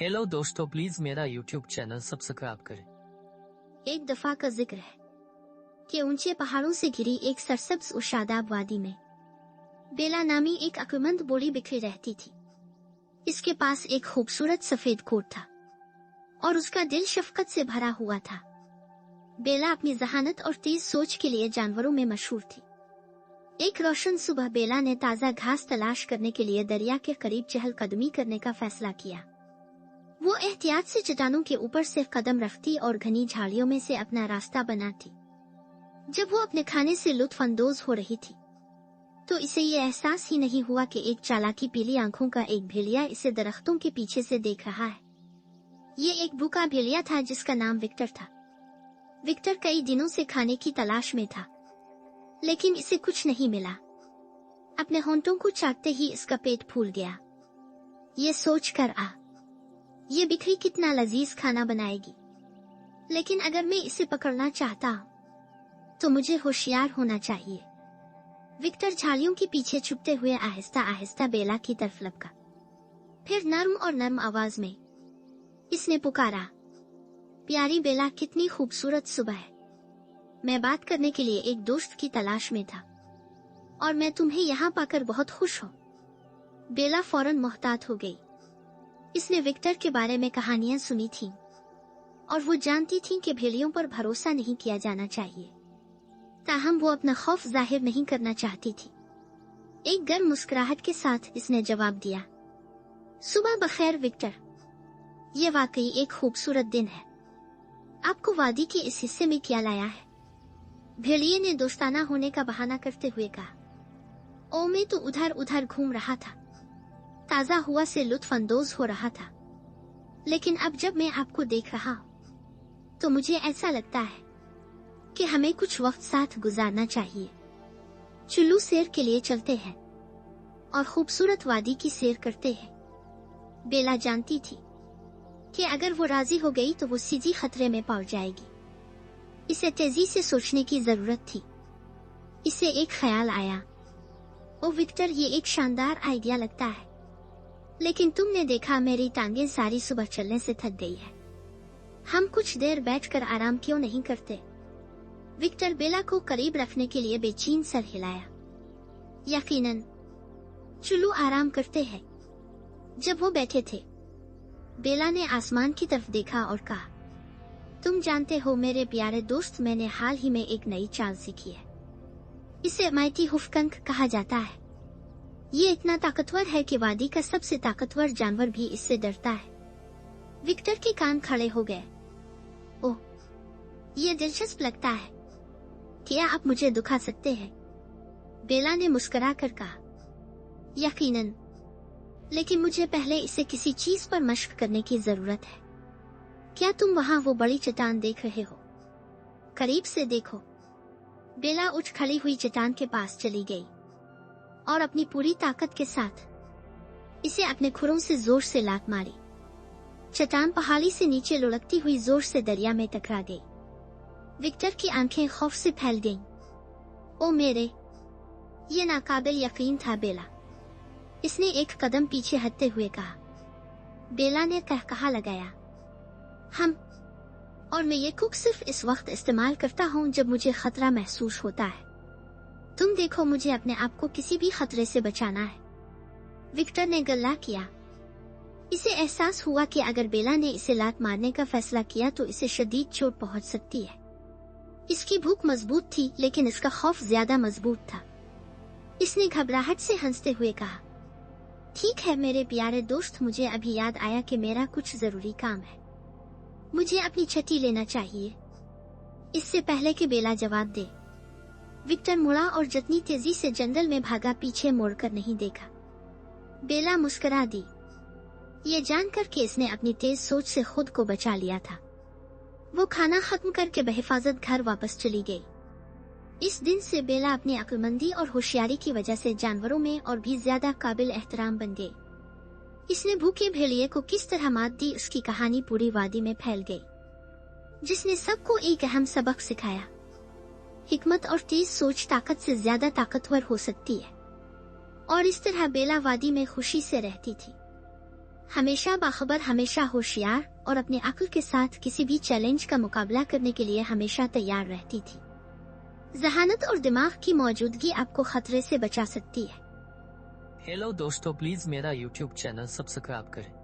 Hello दोस्तों, please मेरा YouTube channel subscribe करें। एक दफा का जिक्र है कि ऊंचे पहाड़ों से घिरी एक सरसब्ज और शादाब वादी में बेला नामी एक अक्लमंद बूढ़ी बिखरी रहती थी। इसके पास एक खूबसूरत सफेद कोट था और उसका दिल शफकत से भरा हुआ था। बेला अपनी जहानत और तेज सोच के लिए जानवरों में मशहूर थी। एक रोशन सुबह बेला ने ताजा घास तलाश करने के लिए दरिया के करीब चहलकदमी करने का फैसला किया। वो एहतियात से चट्टानों के ऊपर से कदम रखती और घनी झाड़ियों में से अपना रास्ता बनाती। जब वो अपने खाने से लुत्फानंदोज हो रही थी तो इसे ये एहसास ही नहीं हुआ कि एक चालाकी पीली आंखों का एक भेड़िया इसे दरख्तों के पीछे से देख रहा है। ये एक भूखा भेड़िया था जिसका नाम विक्टर था। विक्टर कई दिनों से खाने की तलाश में था, लेकिन इसे कुछ नहीं मिला। अपने होंठों को चाटते ही इसका पेट फूल गया। ये सोचकर ये बिखरी कितना लजीज खाना बनाएगी, लेकिन अगर मैं इसे पकड़ना चाहता हूँ तो मुझे होशियार होना चाहिए। विक्टर झाड़ियों के पीछे छुपते हुए आहिस्ता आहिस्ता बेला की तरफ लपका। फिर नर्म आवाज में इसने पुकारा, प्यारी बेला, कितनी खूबसूरत सुबह है। मैं बात करने के लिए एक दोस्त की तलाश में था और मैं तुम्हें यहाँ पाकर बहुत खुश हूँ। बेला फौरन मोहतात हो गई। इसने विक्टर के बारे में कहानियां सुनी थीं और वो जानती थी कि भेड़ियों पर भरोसा नहीं किया जाना चाहिए। ताहम वो अपना खौफ जाहिर नहीं करना चाहती थी। एक गर्म मुस्कुराहट के साथ इसने जवाब दिया, सुबह बखैर विक्टर, ये वाकई एक खूबसूरत दिन है। आपको वादी के इस हिस्से में क्या लाया है? भेड़िए ने दोस्ताना होने का बहाना करते हुए कहा। ओ, मैं तो उधर उधर घूम रहा था, ताजा हुआ से लुत्फानंदोज हो रहा था, लेकिन अब जब मैं आपको देख रहा हूँ तो मुझे ऐसा लगता है कि हमें कुछ वक्त साथ गुजारना चाहिए। चुल्लू सैर के लिए चलते हैं और खूबसूरत वादी की सैर करते हैं। बेला जानती थी कि अगर वो राजी हो गई तो वो सीधी खतरे में पड़ जाएगी। इसे तेजी से सोचने की जरूरत थी। इसे एक ख्याल आया, ओ विक्टर, ये एक शानदार आइडिया लगता है, लेकिन तुमने देखा मेरी टांगें सारी सुबह चलने से थक गई है। हम कुछ देर बैठकर आराम क्यों नहीं करते? विक्टर बेला को करीब रखने के लिए बेचैन सर हिलाया। यकीनन चुल्लू आराम करते हैं। जब वो बैठे थे, बेला ने आसमान की तरफ देखा और कहा, तुम जानते हो मेरे प्यारे दोस्त, मैंने हाल ही में एक नई चाल सीखी है। इसे माइटी हुफकंक कहा जाता है। ये इतना ताकतवर है कि वादी का सबसे ताकतवर जानवर भी इससे डरता है। विक्टर के कान खड़े हो गए। ओह, ये दिलचस्प लगता है। क्या आप मुझे दुखा सकते हैं? बेला ने मुस्कुरा कर कहा, यकीनन, लेकिन मुझे पहले इसे किसी चीज पर मशक करने की जरूरत है। क्या तुम वहाँ वो बड़ी चट्टान देख रहे हो? करीब से देखो। बेला उठ खड़ी हुई चट्टान के पास चली गई और अपनी पूरी ताकत के साथ इसे अपने खुरों से जोर से लात मारी। चट्टान पहाड़ी से नीचे लुढ़कती हुई जोर से दरिया में टकरा गई। विक्टर की आंखें खौफ से फैल गईं। ओ मेरे, ये नाकाबिल यकीन था बेला, इसने एक कदम पीछे हटते हुए कहा। बेला ने कहकहा लगाया, हम और मैं ये कुक सिर्फ इस वक्त इस्तेमाल करता हूँ जब मुझे खतरा महसूस होता है। तुम देखो, मुझे अपने आप को किसी भी खतरे से बचाना है। विक्टर ने गल्ला किया। इसे एहसास हुआ कि अगर बेला ने इसे लात मारने का फैसला किया तो इसे शदीद चोट पहुंच सकती है। इसकी भूख मजबूत थी, लेकिन इसका खौफ ज्यादा मजबूत था। इसने घबराहट से हंसते हुए कहा, ठीक है मेरे प्यारे दोस्त, मुझे अभी याद आया कि मेरा कुछ जरूरी काम है। मुझे अपनी छठी लेना चाहिए। इससे पहले कि बेला जवाब दे, विक्टर मुड़ा और जितनी तेजी से जंगल में भागा, पीछे मोड़कर नहीं देखा। बेला मुस्कुरा दी, ये जानकर कि इसने अपनी तेज सोच से खुद को बचा लिया था। वो खाना खत्म करके बहिफाजत घर वापस चली गई। इस दिन से बेला अपनी अक्लमंदी और होशियारी की वजह से जानवरों में और भी ज्यादा काबिल एहतराम बन गई। इसने भूखे भेड़िए को किस तरह मात दी, उसकी कहानी पूरी वादी में फैल गई, जिसने सबको एक अहम सबक सिखाया। हिकमत और तेज सोच ताकत से ज्यादा ताकतवर हो सकती है। और इस तरह बेला वादी में खुशी से रहती थी। हमेशा बाखबर, हमेशा होशियार और अपने अक्ल के साथ किसी भी चैलेंज का मुकाबला करने के लिए हमेशा तैयार रहती थी। जहानत और दिमाग की मौजूदगी आपको खतरे से बचा सकती है। हेलो दोस्तों, प्लीज मेरा यूट्यूब चैनल सब्सक्राइब करें।